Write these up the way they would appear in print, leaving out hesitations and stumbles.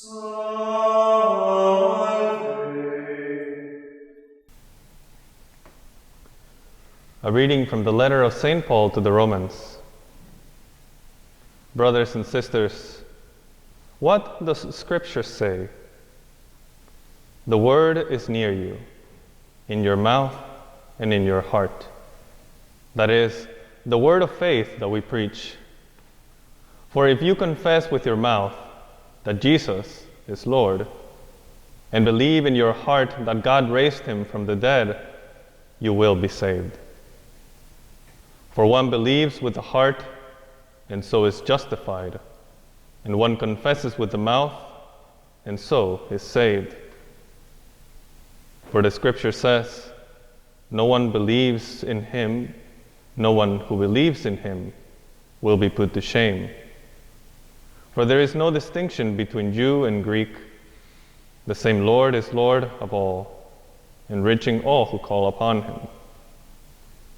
A reading from the letter of St. Paul to the Romans. Brothers and sisters, what does Scripture say? The word is near you, in your mouth and in your heart. That is, the word of faith that we preach. For if you confess with your mouth that Jesus is Lord, and believe in your heart that God raised him from the dead, you will be saved. For one believes with the heart, and so is justified, and one confesses with the mouth, and so is saved. For the Scripture says, no one who believes in him will be put to shame. For there is no distinction between Jew and Greek. The same Lord is Lord of all, enriching all who call upon him.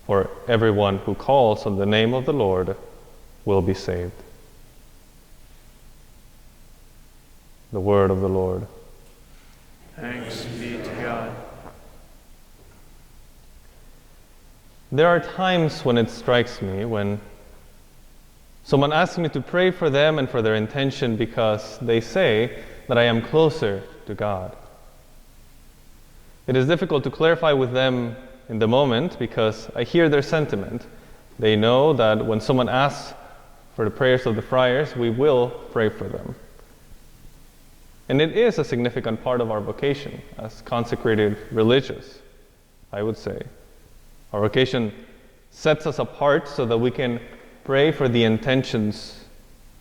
For everyone who calls on the name of the Lord will be saved. The word of the Lord. Thanks be to God. There are times when it strikes me when someone asks me to pray for them and for their intention because they say that I am closer to God. It is difficult to clarify with them in the moment because I hear their sentiment. They know that when someone asks for the prayers of the friars, we will pray for them. And it is a significant part of our vocation as consecrated religious, I would say. Our vocation sets us apart so that we can pray for the intentions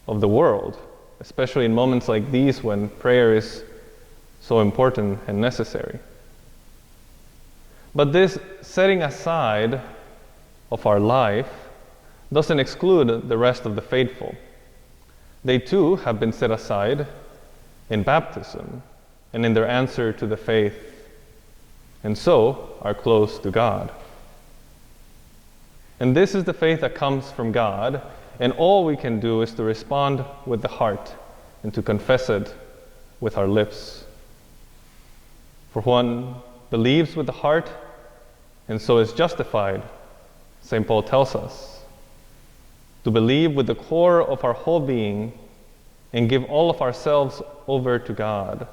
of the world, especially in moments like these when prayer is so important and necessary. But this setting aside of our life doesn't exclude the rest of the faithful. They too have been set aside in baptism and in their answer to the faith, and so are close to God. And this is the faith that comes from God, and all we can do is to respond with the heart and to confess it with our lips. For one believes with the heart and so is justified, St. Paul tells us, to believe with the core of our whole being and give all of ourselves over to God,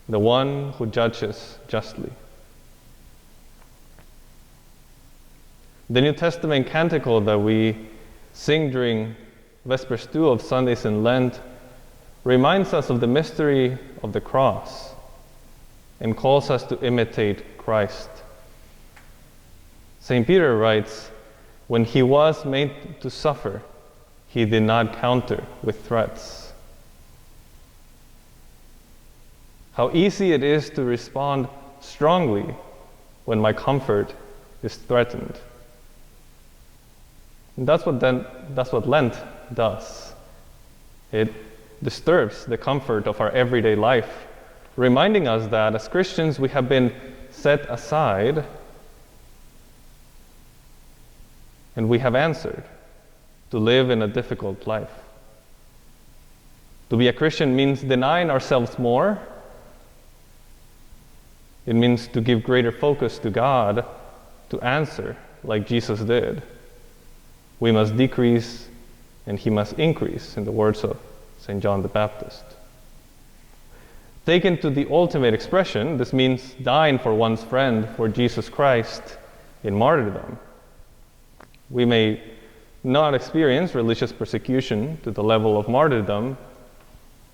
the one who judges justly. The New Testament canticle that we sing during Vespers 2 of Sundays in Lent reminds us of the mystery of the cross and calls us to imitate Christ. St. Peter writes, when he was made to suffer, he did not counter with threats. How easy it is to respond strongly when my comfort is threatened. And that's what Lent does. It disturbs the comfort of our everyday life, reminding us that as Christians we have been set aside and we have answered to live in a difficult life. To be a Christian means denying ourselves more. It means to give greater focus to God, to answer like Jesus did. We must decrease and he must increase, in the words of St. John the Baptist. Taken to the ultimate expression, this means dying for one's friend, for Jesus Christ, in martyrdom. We may not experience religious persecution to the level of martyrdom,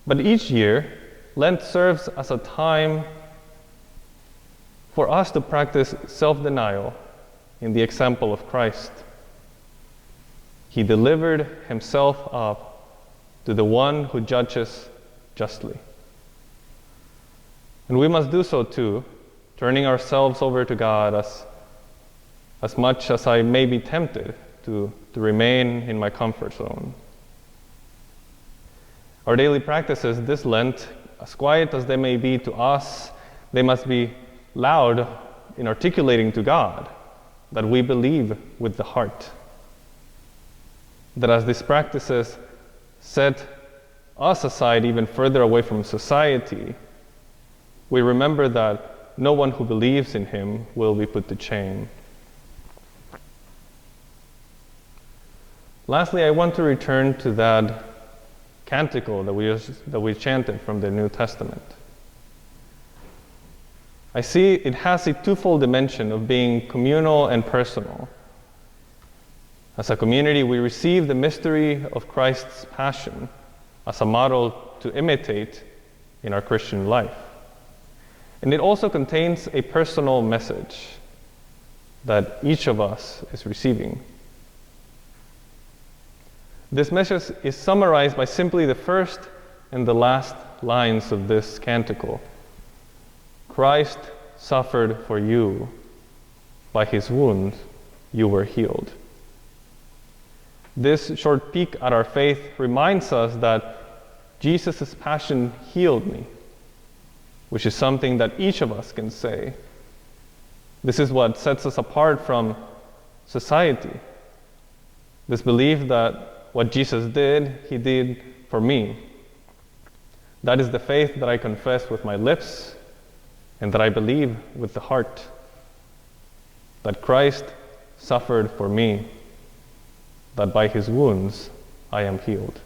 but each year, Lent serves as a time for us to practice self-denial in the example of Christ. He delivered himself up to the one who judges justly. And we must do so too, turning ourselves over to God as much as I may be tempted to remain in my comfort zone. Our daily practices this Lent, as quiet as they may be to us, they must be loud in articulating to God that we believe with the heart. That as these practices set us aside even further away from society, we remember that no one who believes in him will be put to shame. Lastly, I want to return to that canticle that we chanted from the New Testament. I see it has a twofold dimension of being communal and personal. As a community, we receive the mystery of Christ's passion as a model to imitate in our Christian life. And it also contains a personal message that each of us is receiving. This message is summarized by simply the first and the last lines of this canticle. Christ suffered for you. By his wounds, you were healed. This short peek at our faith reminds us that Jesus' passion healed me, which is something that each of us can say. This is what sets us apart from society. This belief that what Jesus did, he did for me. That is the faith that I confess with my lips and that I believe with the heart. That Christ suffered for me, that by his wounds I am healed.